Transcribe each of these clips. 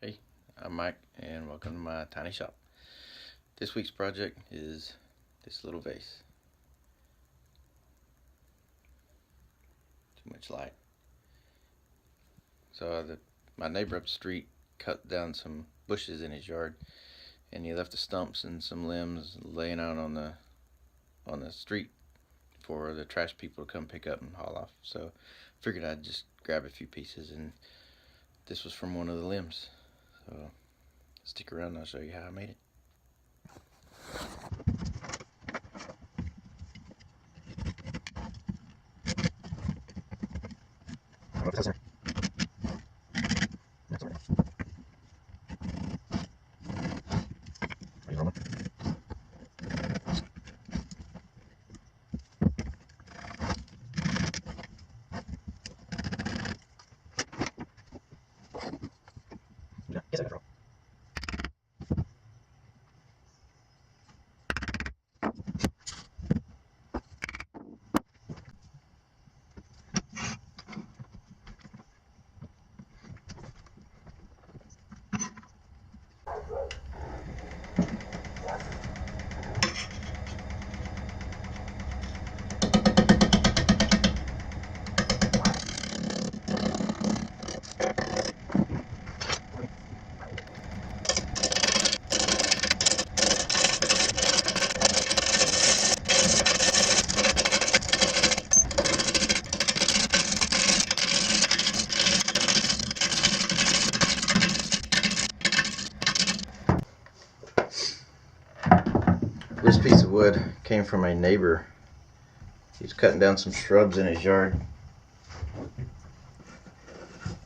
Hey, I'm Mike and welcome to my tiny shop. This week's project is this little vase. Too much light. So my neighbor up the street cut down some bushes in his yard, and he left the stumps and some limbs laying out on the street for the trash people to come pick up and haul off. So I figured I'd just grab a few pieces, and this was from one of the limbs. So stick around and I'll show you how I made it. This piece of wood came from a neighbor. He's cutting down some shrubs in his yard.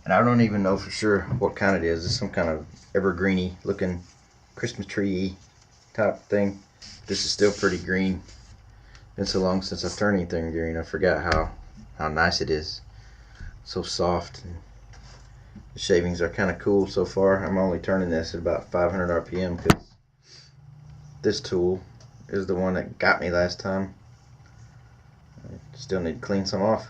And I don't even know for sure what kind it is. It's some kind of evergreeny looking Christmas tree type thing. This is still pretty green. Been so long since I've turned anything green, I forgot how nice it is. So soft. And the shavings are kind of cool so far. I'm only turning this at about 500 RPM because this tool is the one that got me last time. I still need to clean some off.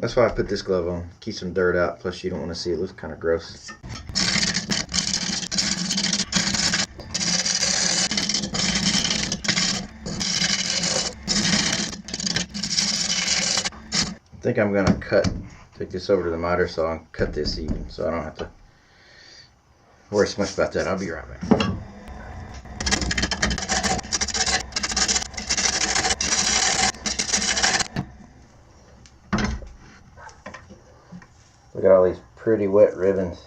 That's why I put this glove on. Keep some dirt out, plus you don't want to see it. It looks kind of gross. I think I'm going to take this over to the miter saw and cut this even so I don't have to worry so much about that. I'll be right back. Look at all these pretty wet ribbons.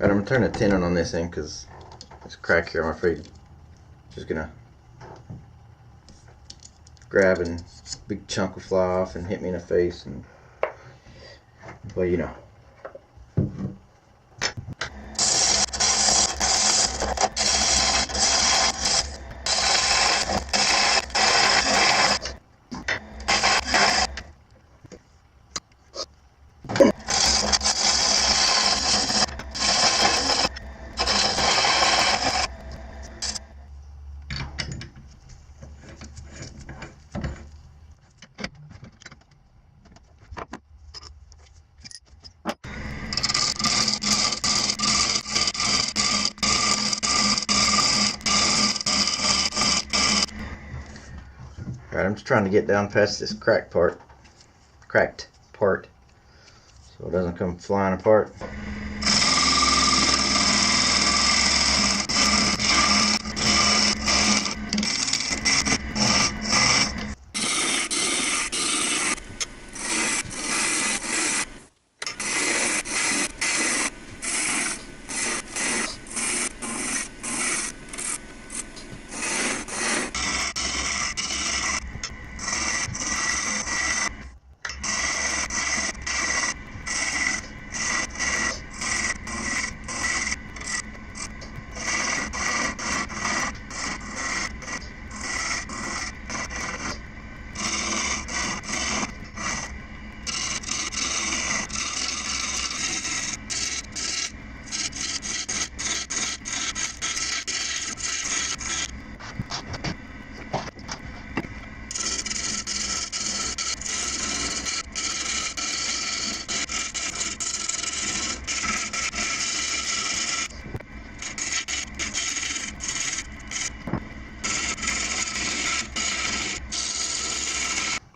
Alright, I'm going to turn the tenon on this end because this crack here, I'm afraid, just going to grab and a big chunk will fly off and hit me in the face. And well, you know. Alright, I'm just trying to get down past this cracked part, so it doesn't come flying apart.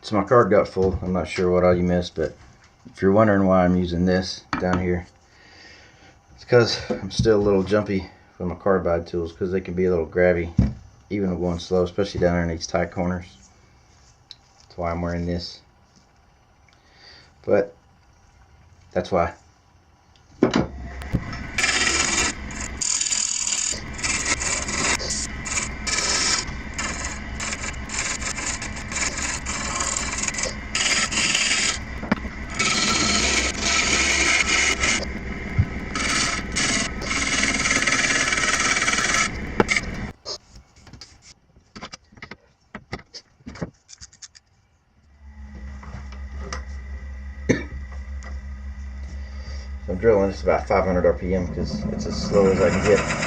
So my card got full. I'm not sure what all you missed, but if you're wondering why I'm using this down here, it's because I'm still a little jumpy with my carbide tools, because they can be a little grabby even going slow, especially down there in these tight corners. That's why I'm wearing this. But that's why. So I'm drilling this about 500 RPM because it's as slow as I can get.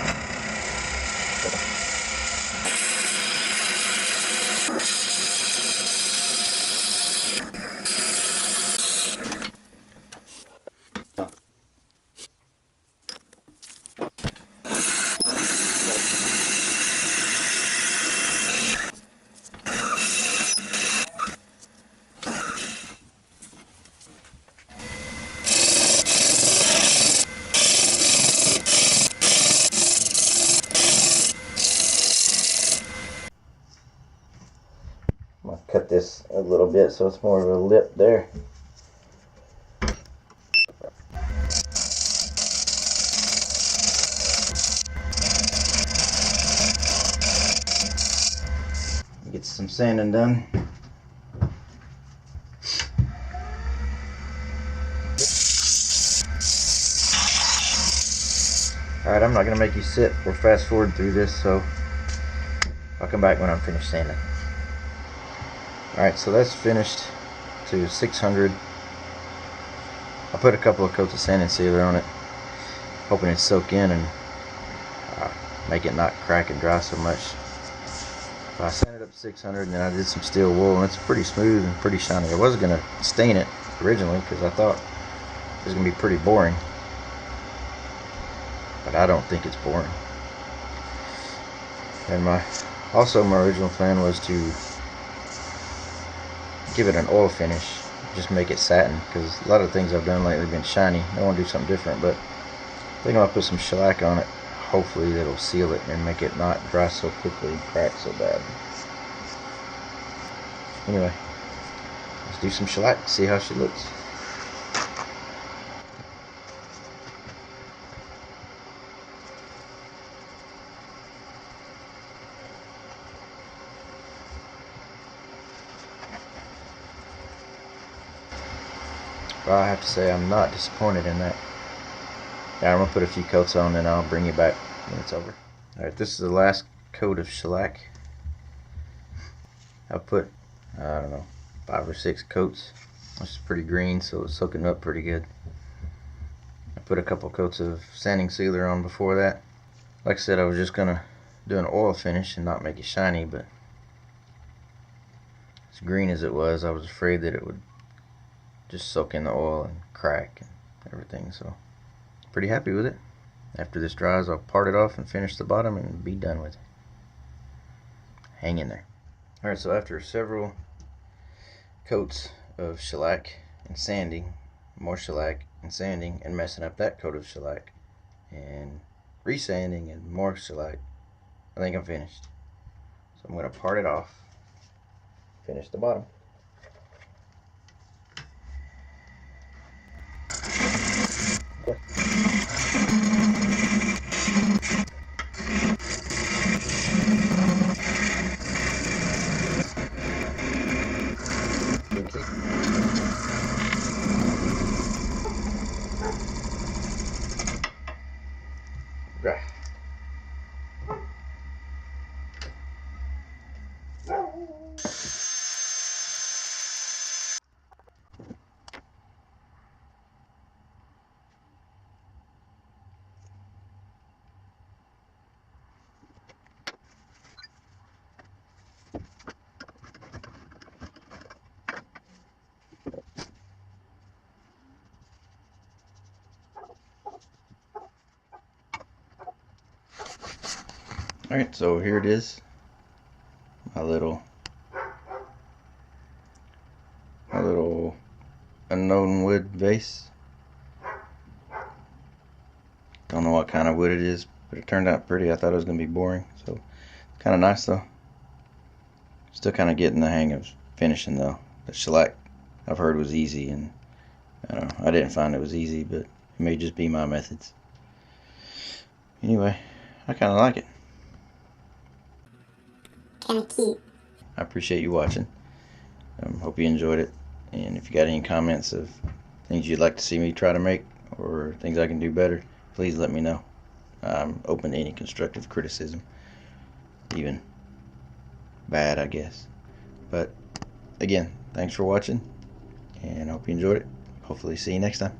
I'm going to cut this a little bit so it's more of a lip there. Get some sanding done. Alright, I'm not going to make you sit or fast forward through this, so I'll come back when I'm finished sanding. Alright, so that's finished to 600. I put a couple of coats of sanding sealer on it, hoping it'd soak in and make it not crack and dry so much. But I sanded up 600 and then I did some steel wool, and it's pretty smooth and pretty shiny. I was going to stain it originally because I thought it was going to be pretty boring, but I don't think it's boring. And my original plan was to give it an oil finish, just make it satin, because a lot of things I've done lately have been shiny. I want to do something different, but I think I'll put some shellac on it. Hopefully that'll seal it and make it not dry so quickly and crack so bad. Anyway, let's do some shellac, see how she looks. Well, I have to say I'm not disappointed in that. Yeah, I'm going to put a few coats on and I'll bring you back when it's over. Alright, this is the last coat of shellac. I put, I don't know, 5 or 6 coats. It's pretty green, so it's soaking up pretty good. I put a couple coats of sanding sealer on before that. Like I said, I was just going to do an oil finish and not make it shiny, but as green as it was, I was afraid that it would just soak in the oil and crack and everything, so pretty happy with it. After this dries, I'll part it off and finish the bottom and be done with it. Hang in there. Alright, so after several coats of shellac and sanding, more shellac and sanding and messing up that coat of shellac and resanding and more shellac, I think I'm finished. So I'm going to part it off, finish the bottom. Right. Alright, so here it is. My little unknown wood vase. Don't know what kind of wood it is, but it turned out pretty. I thought it was going to be boring, so kind of nice though. Still kind of getting the hang of finishing though. The shellac I've heard was easy, and I don't know, I didn't find it was easy, but it may just be my methods. Anyway, I kind of like it. Kind of cute. I appreciate you watching. Hope you enjoyed it, and if you got any comments of things you'd like to see me try to make or things I can do better, please let me know. I'm open to any constructive criticism, even bad, I guess. But again, thanks for watching, and I hope you enjoyed it. Hopefully see you next time.